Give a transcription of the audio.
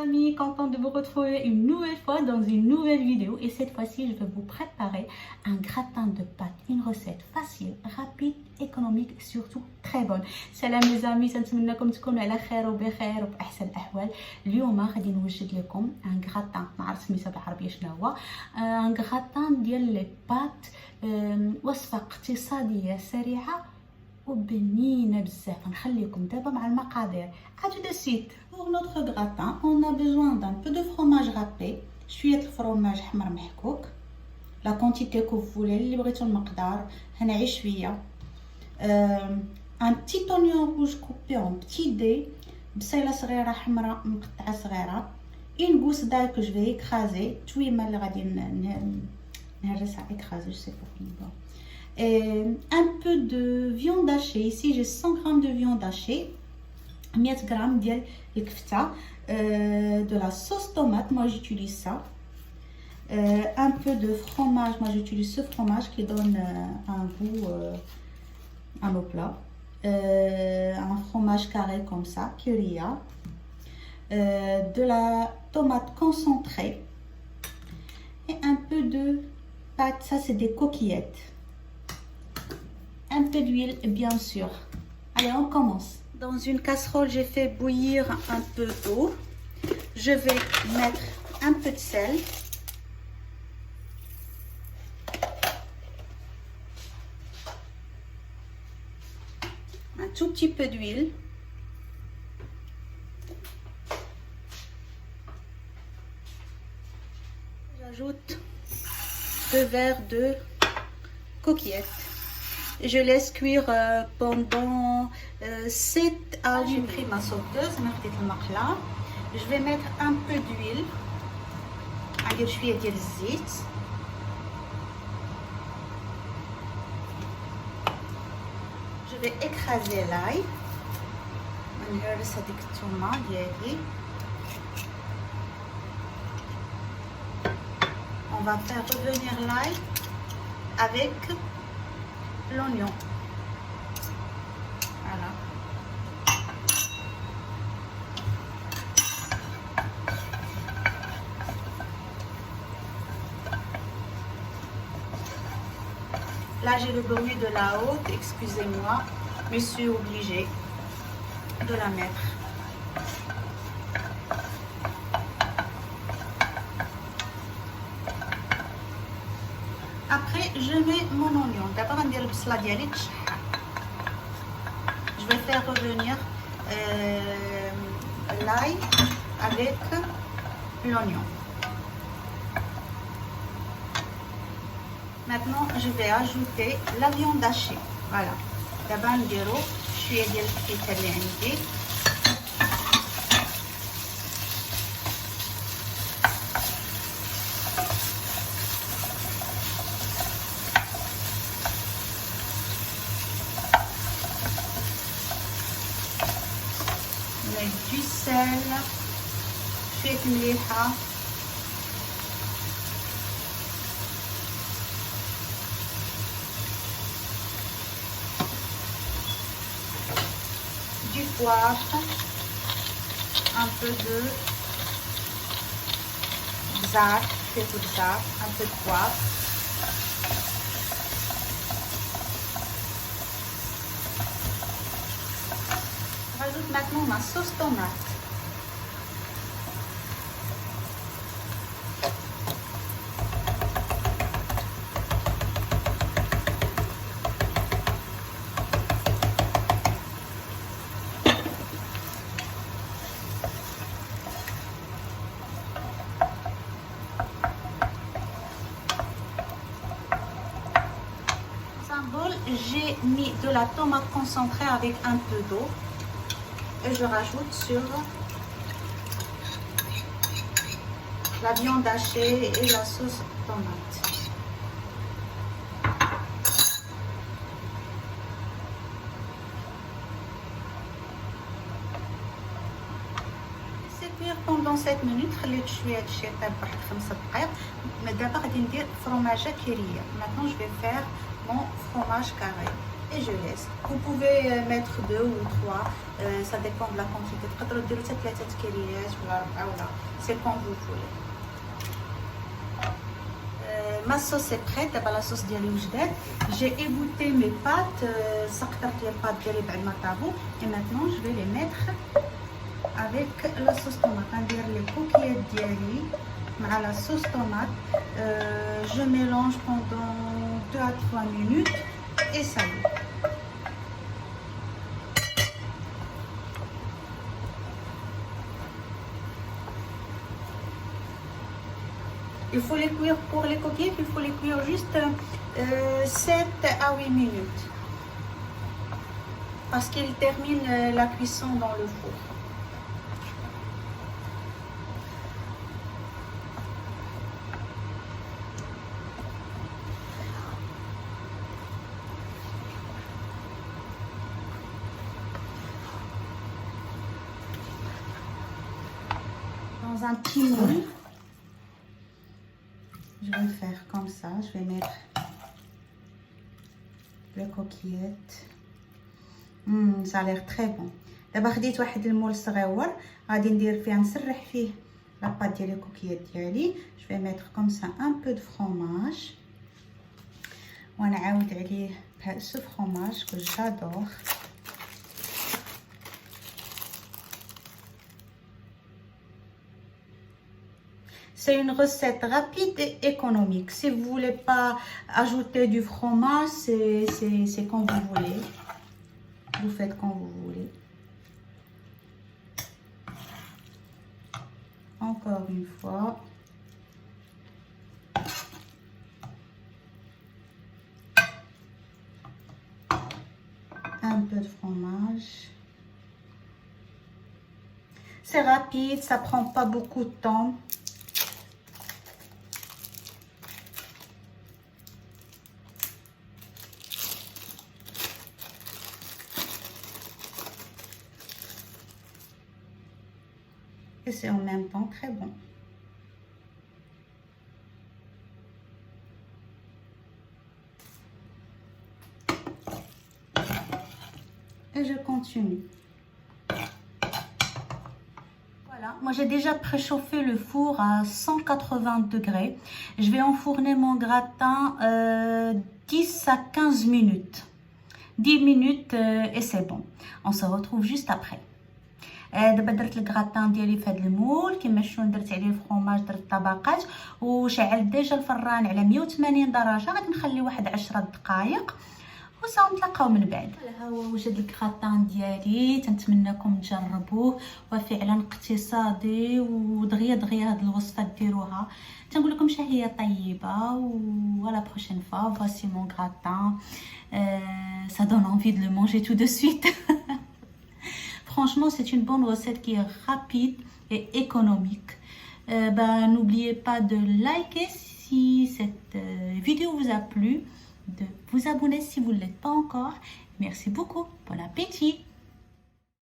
Amis, contente de vous retrouver une nouvelle fois dans une nouvelle vidéo et cette fois-ci je vais vous préparer un gratin de pâtes, une recette facile, rapide, économique et surtout très bonne. Salam les amis, نتمنىكم تكونوا على خير وبخير وبأحسن الأحوال. اليوم غادي نوجد لكم un gratin، ما عرفت سميتها بالعربية شنو هو، un gratin ديال لي بات، وصفة اقتصادية سريعة وبنينه بزاف. نخليكم دابا مع المقادير. À tout de suite. Pour notre gratin, on a besoin d'un peu de fromage râpé. شويه الفرماج حمر محكوك. La quantité que vous voulez، اللي بغيتو المقدار. هنعي شويه. Un petit oignon rouge coupé en petits dés. بصيله صغيره حمراء مقطعه صغيره. Une gousse d'ail que je vais écraser. تويمه اللي غادي نهرسها écraser, je sais pas. Et un peu de viande hachée. Ici j'ai 100 g de viande hachée, 100 g ديال الكفته, de la sauce tomate, moi j'utilise ça, un peu de fromage, moi j'utilise ce fromage qui donne un goût à nos plats, un fromage carré comme ça, Kyria, de la tomate concentrée et un peu de pâte, ça c'est des coquillettes. Un peu d'huile bien sûr. Allez, on commence. Dans une casserole, j'ai fait bouillir un peu d'eau. Je vais mettre un peu de sel. Un tout petit peu d'huile. J'ajoute 2 verres de coquillettes. Je laisse cuire pendant 7 à 8 minutes. J'ai pris ma sauteuse, je vais mettre un peu d'huile. Je vais écraser l'ail. On va faire revenir l'ail avec l'oignon. Voilà. Là, j'ai le bruit de la haute, excusez-moi, mais je suis obligée de la mettre. Après, je mets mon oignon. D'abord, je vais faire revenir l'ail avec l'oignon. Maintenant, je vais ajouter la viande hachée. Voilà. D'abord, je suis allée du sel, شوية مليحة, du poivre, un peu de bzar, un peu de poivre. J'ajoute maintenant ma sauce tomate. Dans un bol, j'ai mis de la tomate concentrée avec un peu d'eau. Et je rajoute sur la viande hachée et la sauce tomate. Laissez cuire pendant 7 minutes. خليت شويه هادشي يطيب واحد 5 دقائق. دابا غادي ندير فروماجه كيريه. Maintenant je vais faire mon fromage carré. et je laisse. Vous pouvez mettre 2 ou 3, ça dépend de la quantité. C'est quand vous voulez. Ma sauce est prête, la sauce ديالي وجدات. J'ai égoutté mes pâtes, سقطت les pâtes ديالي بعد ما طابوا et maintenant je vais les mettre avec la sauce tomate. ندير les coquillettes ديالي مع la sauce tomate. Je mélange pendant 2 à 3 minutes et ça y est. Il faut les cuire pour les coquillettes, il faut les cuire juste 7 à 8 minutes. Parce qu'ils terminent la cuisson dans le four. Dans un petit moule. Je vais le faire comme ça, je vais mettre les coquillettes. Ça a l'air très bon. دابا خديت واحد المول صغيور غادي ندير فيه نسرح فيه لاباط ديال الكوكيات ديالي. Je vais mettre comme ça un peu de fromage ونعاود عليه ce fromage que j'adore. C'est une recette rapide et économique. Si vous voulez pas ajouter du fromage, c'est quand vous voulez. Vous faites quand vous voulez. Encore une fois. Un peu de fromage. C'est rapide, ça prend pas beaucoup de temps. Et c'est en même temps très bon. Et je continue. Voilà, moi j'ai déjà préchauffé le four à 180 degrés. Je vais enfourner mon gratin 10 à 15 minutes. 10 minutes et c'est bon. On se retrouve juste après. دابا درت الكراتان ديالي في هذا المول كما شفتوا درت عليه الفرماج درت طبقات وشعلت ديجا الفران على 180 درجه غادي نخليه واحد 10 دقائق وسنتلاقاو من بعد. ها هو وجد الكراتان ديالي تنتمنىكم تجربوه وفعلا اقتصادي ودغيا دغيا هاد الوصفه ديروها تنقول لكم شهيه طيبه ولا بروشين فوا. voici mon gratin, ça donne envie de le manger tout de suite. Franchement, c'est une bonne recette qui est rapide et économique. N'oubliez pas de liker si cette vidéo vous a plu, de vous abonner si vous ne l'êtes pas encore. Merci beaucoup. Bon appétit!